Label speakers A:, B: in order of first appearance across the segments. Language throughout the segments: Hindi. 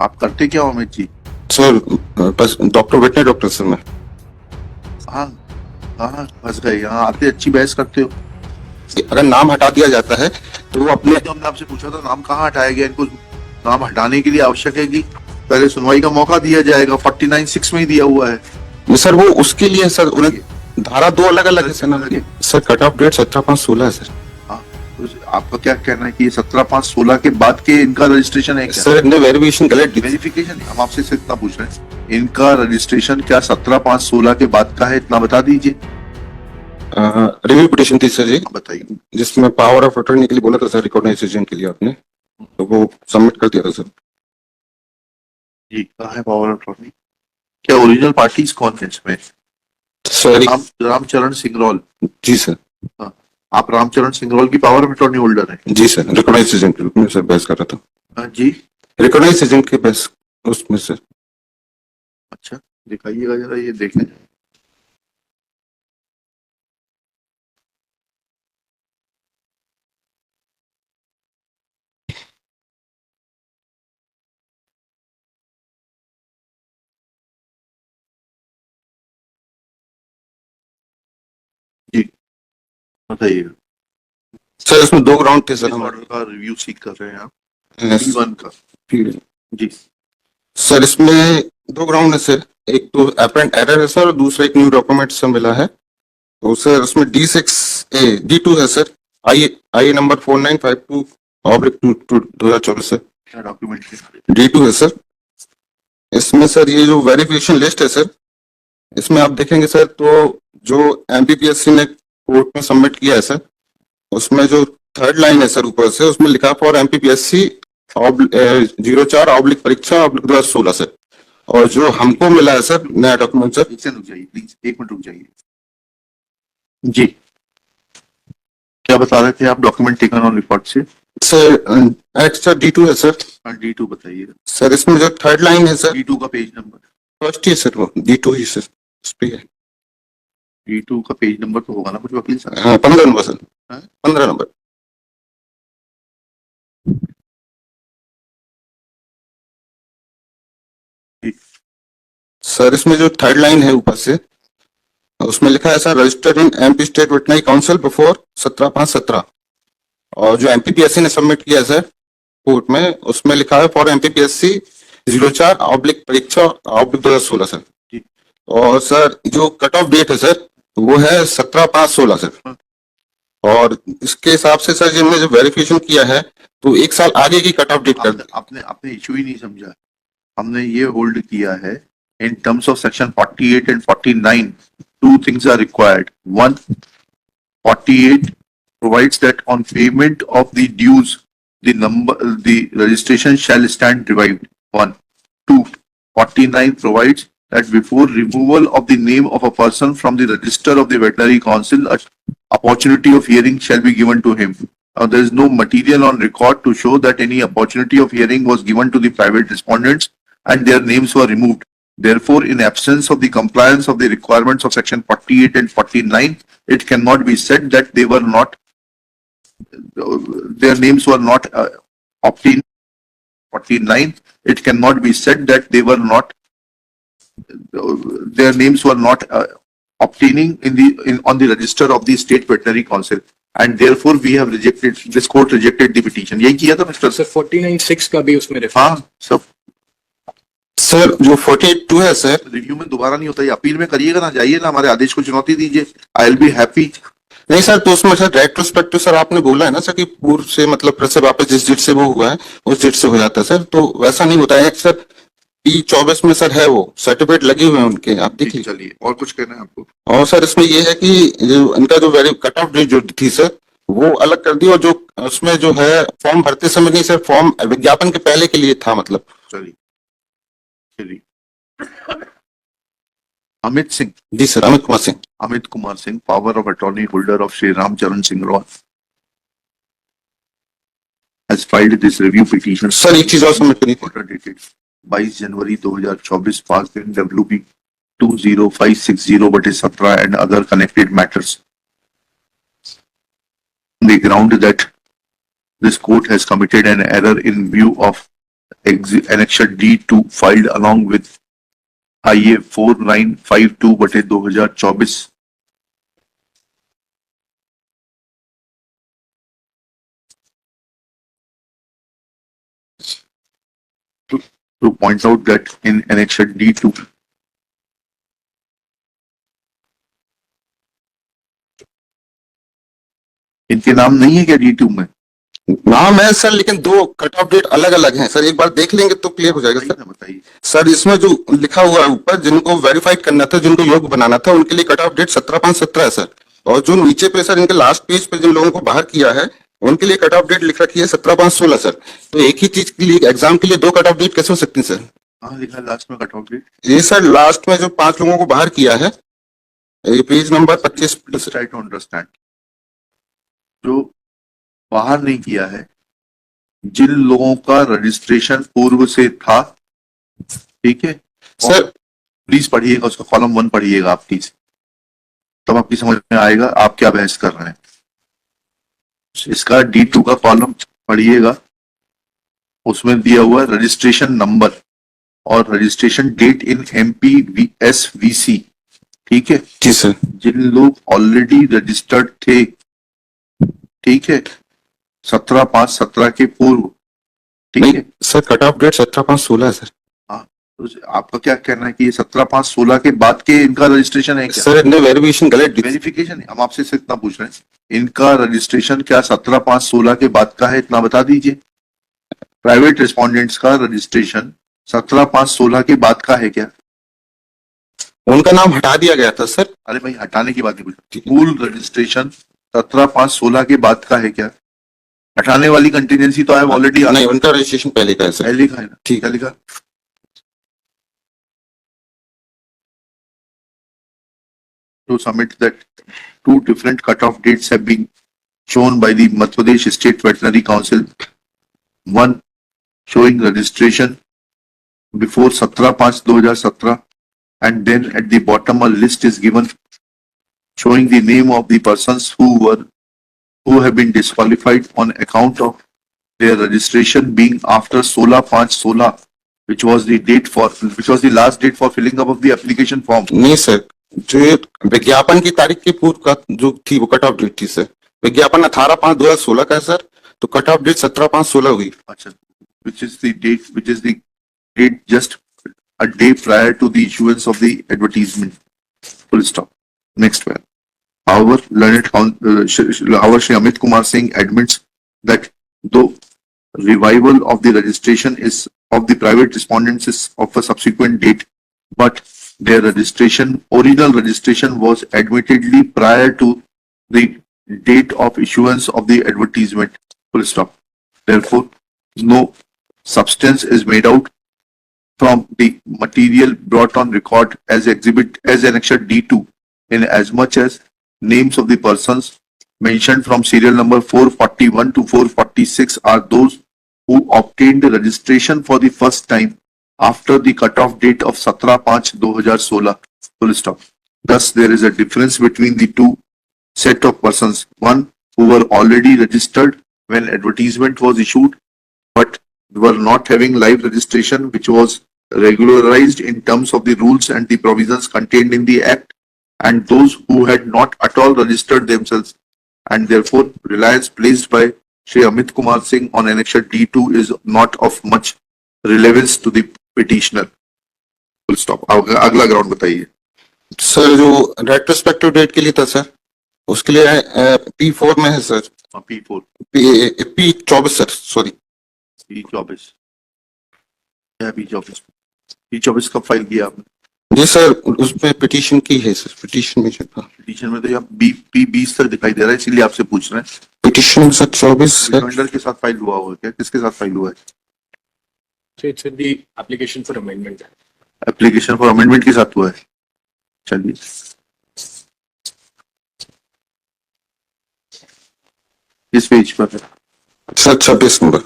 A: आप करते क्या हो अमित जी?
B: सर बस डॉक्टर वेटनरी डॉक्टर सर मैं।
A: कहाँ कहाँ फंस गए? यहाँ आते अच्छी बहस करते हो।
B: अगर नाम हटा दिया जाता है तो वो अपने
A: तो हमने आपसे पूछा था नाम कहाँ हटाया गया, इनको नाम हटाने के लिए आवश्यक है कि पहले सुनवाई का मौका दिया जाएगा। 49(6) में ही दिया हुआ है।
B: सर वो उसके लिए सर उन्हें धारा दो अलग अलग है सर ना। सर कट ऑफ डेट 17/5/16 है सर।
A: हाँ, तो आपका क्या कहना है कि ये 17/5/16 के बाद के इनका रजिस्ट्रेशन है क्या?
B: सर इनने वेरिफिकेशन गलत
A: वेरिफिकेशन हम आपसे सिर्फ इतना पूछ रहे हैं, इनका रजिस्ट्रेशन क्या 17/5/16 के बाद का है? इतना बता दीजिए।
B: रिव्यू पिटिशन थी सर जी,
A: बताइए।
B: जिसमें पावर ऑफ अटॉर्नी के लिए बोला था सर, रिकॉग्नाइजेशन के लिए आपने, तो वो सबमिट कर दिया था सर।
A: जी कहाँ है पावर ऑफ अटॉर्नी? क्या ओरिजिनल पार्टीज कौन है इसमें?
B: सर
A: रामचरण सिंगरौल।
B: जी सर।
A: हाँ, आप रामचरण सिंगरौल की पावर ऑफ अटॉर्नी होल्डर है?
B: जी सर, रिकॉग्नाइज एजेंट के रूप में सर बहस कर रहा था।
A: हाँ जी।
B: रिकॉग्नाइज एजेंट के बहस उसमें सर।
A: अच्छा, दिखाइएगा जरा, ये देखें। जी बताइएगा।
B: सर इसमें 2 ग्राउंड थे सर
A: इस
B: हमारे।
A: ऑर्डर का रिव्यू सीख कर रहे हैं आप?
B: Yes,
A: P1 का। जी
B: सर इसमें 2 ग्राउंड है सर, एक तो अपरेंट एरर है सर और दूसरा एक न्यू डॉक्यूमेंट से मिला है। तो सर उसमें D2 है सर, आई नंबर 4952/2024 सर।
A: क्या डॉक्यूमेंट है?
B: D2 है सर। इसमें सर ये जो वेरिफिकेशन लिस्ट है सर, इसमें आप देखेंगे सर तो जो एमपीपीएससी ने कोर्ट में सबमिट किया है सर, उसमें जो 3rd लाइन है सर ऊपर से, उसमें लिखा फॉर एमपीपीएससी 04 परीक्षा 2016 सर। और जो हमको मिला है सर नया डॉक्यूमेंट सर।
A: एक सेकंड रुक जाइए प्लीज, 1 मिनट रुक जाइए। जी क्या बता रहे थे आप? डॉक्यूमेंट टेकन ऑन रिकॉर्ड से।
B: सर सर D2 है सर।
A: हाँ D2 बताइए।
B: सर इसमें जो 3rd लाइन है सर,
A: D2 का पेज नंबर?
B: फर्स्ट ही है सर, वो D2 ही सर उस पे है।
A: D2 का पेज नंबर तो होगा ना कुछ वकील साहब?
B: हाँ 15 नंबर सर।
A: हाँ?
B: 15 नंबर। सर इसमें जो 3rd लाइन है ऊपर से, उसमें लिखा है sir registered in MP state veterinary council before 17/5/17। और जो एमपीपीएससी ने सबमिट किया है सर कोर्ट में, उसमें लिखा है फॉर एमपीपीएससी 04 परीक्षा 2016 सर। और सर जो कट ऑफ डेट है सर वो है 17/5/16 सर। और इसके हिसाब से सर जिन्होंने जो वेरिफिकेशन किया है तो 1 साल आगे की कट ऑफ डेट कर दी।
A: आपने इशू ही नहीं समझा। हमने ये होल्ड किया है in terms of section 48 and 49, 2 things are required. 1, 48 provides that on payment of the dues, the registration shall stand revived. 1. 2, 49 provides that before removal of the name of a person from the register of the veterinary council, an opportunity of hearing shall be given to him. There is no material on record to show that any opportunity of hearing was given to the private respondents and their names were removed. Therefore, in absence of the compliance of the requirements of section 48 and 49, it cannot be said that they were not, their names were not obtained. 49, it cannot be said that they were not, their names were not obtaining on the register of the state veterinary council. And therefore, we have rejected, this court rejected the petition. यही किया था मिस्टर
C: सर 49(6) का भी उसमें रेफरेंस।
A: हाँ सब
B: सर जो 48(2) है सर,
A: रिव्यू में दोबारा नहीं होता, ये अपील में करिएगा ना, जाइए ना, हमारे आदेश को चुनौती दीजिए। I will be happy.
B: नहीं सर, तो उसमें सर रेट्रोस्पेक्टिव सर आपने बोला है ना सर कि पूर्व से मतलब फिर से वापस जिस डेट से वो हुआ है उस डेट से हो जाता है सर, तो वैसा नहीं होता है सर। P24 में सर है वो सर्टिफिकेट लगे हुए हैं उनके, आप देखिए।
A: चलिए और कुछ कहना है आपको?
B: और सर इसमें ये है कि जो इनका जो वेरी कट ऑफ डेट जो थी सर वो अलग कर दी, और जो उसमें जो है फॉर्म भरते समय नहीं सर, फॉर्म विज्ञापन के पहले के लिए था मतलब।
A: चलिए चलिए। अमित सिंह।
B: जी sir, Amit Kumar Singh.
A: Amit Kumar Singh, power of attorney holder of Shri Ramcharan Singraul, has filed this review petition.
B: Sir एक चीज और सबमिट करनी थी।
A: Order dated 22 January 2024, passed in WP 20560/17 and other connected matters. On the ground that this court has committed an error in view of Annexure D2 filed along with IA 4952/2024 to point out that in Annexure D2, इनके नाम नहीं है क्या D2 में?
B: नाम है सर, लेकिन दो कट ऑफ डेट अलग अलग हैं सर, एक बार देख लेंगे तो क्लियर हो जाएगा सर।
A: बताइए।
B: सर इसमें जो लिखा हुआ है ऊपर, जिनको वेरीफाइड करना था, जिनको योग्य बनाना था, उनके लिए कट ऑफ डेट 17/5/17 है सर। और जो नीचे पे सर इनके लास्ट पेज पे जिन लोगों को बाहर किया है, उनके लिए कट ऑफ डेट लिख रखी है 17/5/16 सर। तो एक ही चीज के लिए, एग्जाम के लिए दो कट ऑफ डेट कैसे हो सकती है सर?
A: हाँ, लिखा लास्ट में कट ऑफ डेट।
B: ये सर लास्ट में जो 5 लोगों को बाहर किया है, ये page number 25
A: try to understand. जो बाहर नहीं किया है, जिन लोगों का रजिस्ट्रेशन पूर्व से था, ठीक है
B: सर।
A: प्लीज पढ़िएगा, उसका कॉलम 1 पढ़िएगा आप प्लीज, तब आपकी समझ में आएगा आप क्या बहस कर रहे हैं। इसका D2 का कॉलम पढ़िएगा, उसमें दिया हुआ रजिस्ट्रेशन नंबर और रजिस्ट्रेशन डेट इन MPSVC, ठीक है।
B: जी सर।
A: जिन लोग ऑलरेडी रजिस्टर्ड थे, ठीक है, 17/5/17 के पूर्व, ठीक
B: नहीं
A: है।
B: सर, कट ऑफ डेट 17/5/16 है सर।
A: हाँ, तो आपका क्या कहना है कि ये 17/5/16 के बाद के इनका रजिस्ट्रेशन है क्या?
B: सर इनने वेरिफिकेशन गलत
A: वेरिफिकेशन, हम आपसे सिर्फ इतना पूछ रहे हैं, इनका रजिस्ट्रेशन क्या 17/5/16 के बाद का है, इतना बता दीजिए। प्राइवेट रिस्पोंडेंट्स का रजिस्ट्रेशन 17/5/16 के बाद का है क्या?
B: उनका नाम हटा दिया गया था सर।
A: अरे भाई, हटाने की बात नहीं पूछ, पूल रजिस्ट्रेशन 17/5/16 के बाद का है क्या? हटाने वाली कंटीजेंसी तो है ऑलरेडी।
B: नहीं, उनका रजिस्ट्रेशन पहले का है सर।
A: लिखा है ना?
B: ठीक
A: है, लिखा। To submit that two different cutoff dates have been shown by the Madhya Pradesh State Veterinary Council. One showing registration before 17/5/2017, and then at the bottom a list is given showing the name of the persons who have been disqualified on account of their registration being after 16/5/16, which was the last date for filling up of the application form.
B: नहीं सर, जो ये विज्ञापन की तारीख के पूर्व का जो थी वो कट ऑफ डेट थी सर। विज्ञापन 18/5/2016 का है सर, तो कट ऑफ डेट 17/5/16 हुई।
A: अच्छा, which is the date just a day prior to the issuance of the advertisement. Full stop. Next one. However, Shri Amit Kumar Singh admits that though revival of the registration is of the private respondents is of a subsequent date, but their original registration was admittedly prior to the date of issuance of the advertisement. Full stop. Therefore, no substance is made out from the material brought on record as Annexure D2, in as much as names of the persons mentioned from serial number 441 to 446 are those who obtained the registration for the first time after the cutoff date of 17/5/2016. Full stop. Thus, there is a difference between the two set of persons. One who were already registered when advertisement was issued, but were not having live registration, which was regularized in terms of the rules and the provisions contained in the Act, and those who had not at all registered themselves, and therefore reliance placed by Shri Amit Kumar Singh on Annexure D2 is not of much relevance to the petitioner. Full stop. अगला ग्राउंड बताइए
B: सर। जो रेट्रोस्पेक्टिव डेट के लिए था सर, उसके लिए P4 में है sir.
A: P4
B: P24 sir, sorry
A: P24 क्या P24 कब फाइल किया आपने?
B: जी सर, उसमें पिटीशन की है सर, पिटीशन में था।
A: पिटीशन में तो यहाँ P20 तक दिखाई दे रहा है, इसीलिए आपसे पूछ रहे हैं।
B: पिटीशन सर 24 है।
A: वेंडर के साथ फाइल हुआ होगा क्या? किसके साथ फाइल हुआ है?
C: So it's in the application for amendment.
A: Application for amendment के साथ हुआ है। चलिए, इस पेज पर है
B: सर 26 नंबर।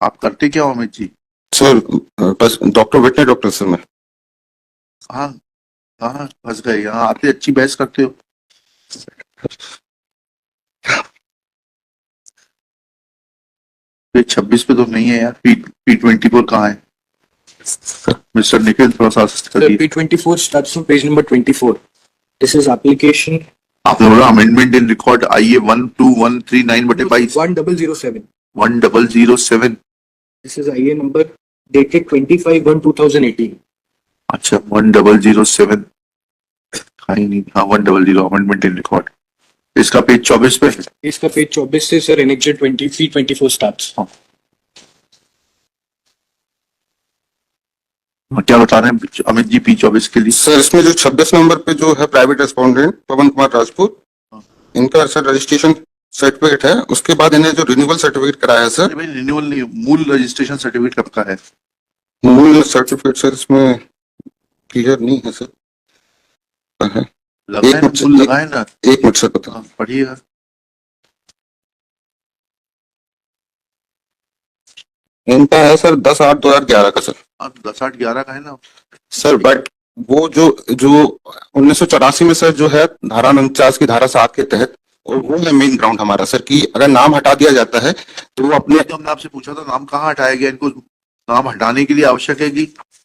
A: आप करते क्या हो अमित जी?
B: सर बस डॉक्टर वेटनरी डॉक्टर सर मैं।
A: हाँ, कहाँ फंस गए? यहाँ आते अच्छी बहस करते हो। पेज 26 पे तो नहीं है यार, P24 कहाँ है? मिस्टर निखिल थोड़ा सा assist
C: Sir,
A: करिए।
C: P24 starts from page number 24. This is application
A: आपने बोला amendment in record IA 12139/22
C: 1007.
A: 1007।
C: This is IA number dated 25/1/2018.
A: अच्छा 1007 कहीं नहीं, हाँ 100 अमेंडमेंट इन रिकॉर्ड। इसका पेज 24 पे है।
C: इसका पेज 24 से सर एनेक्टेड 2324 स्टार्ट्स।
A: क्या बता रहे हैं अमित जी P24 के लिए?
B: सर इसमें जो 26 नंबर पे जो है प्राइवेट रेस्पोंडेंट पवन कुमार राजपूत, इनका सर रजिस्ट्रेशन सर्टिफिकेट है, उसके बाद इन्हें जो रिन्यूअल सर्टिफिकेट कराया है सर,
A: भाई रिन्यूअल नहीं, मूल रजिस्ट्रेशन सर्टिफिकेट कब का है?
B: मूल सर्टिफिकेट सर इसमें क्लियर नहीं है सर। है
A: लगा है ना,
B: मिनट,
A: मूल लगा है ना?
B: एक मिनट सर बता।
A: हाँ, पढ़िएगा।
B: इनका है सर 10/8/2011 का सर।
A: हाँ 10/8/11 का है ना।
B: सर बट वो जो जो 1984 में सर जो है धारा 49 की धारा 7 के तहत, और वो है मेन ग्राउंड हमारा सर कि अगर नाम हटा दिया जाता है तो वो अपने,
A: तो हमने आपसे पूछा था नाम कहाँ हटाया गया, इनको नाम हटाने के लिए आवश्यक है कि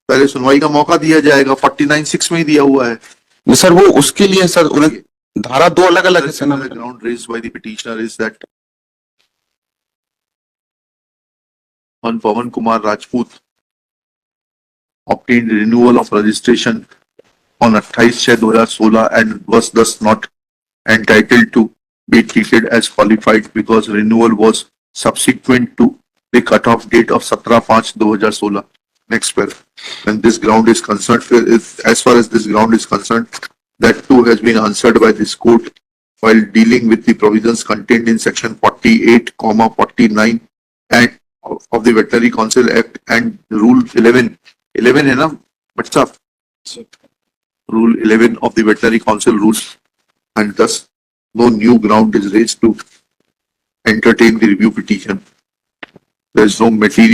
A: पहले सुनवाई का मौका दिया जाएगा। 49(6) में ही दिया हुआ है।
B: सर वो उसके लिए सर उन्हें धारा 2 अलग अलग है सर ना।
A: ground raised by the petitioner is that one Pavan Kumar Rajput obtained renewal of registration on 28/6/2016 and was thus not entitled to be treated as qualified because renewal was subsequent to the cutoff date of 17/5/2016. Next paragraph. When this ground is concerned, as far as this ground is concerned, that too has been answered by this court while dealing with the provisions contained in section 48, 49 and of the Veterinary Council Act and Rule 11. 11 है ना बट साहब? Rule 11 of the Veterinary Council rules, and thus no new ground is raised to entertain the review petition. There is no material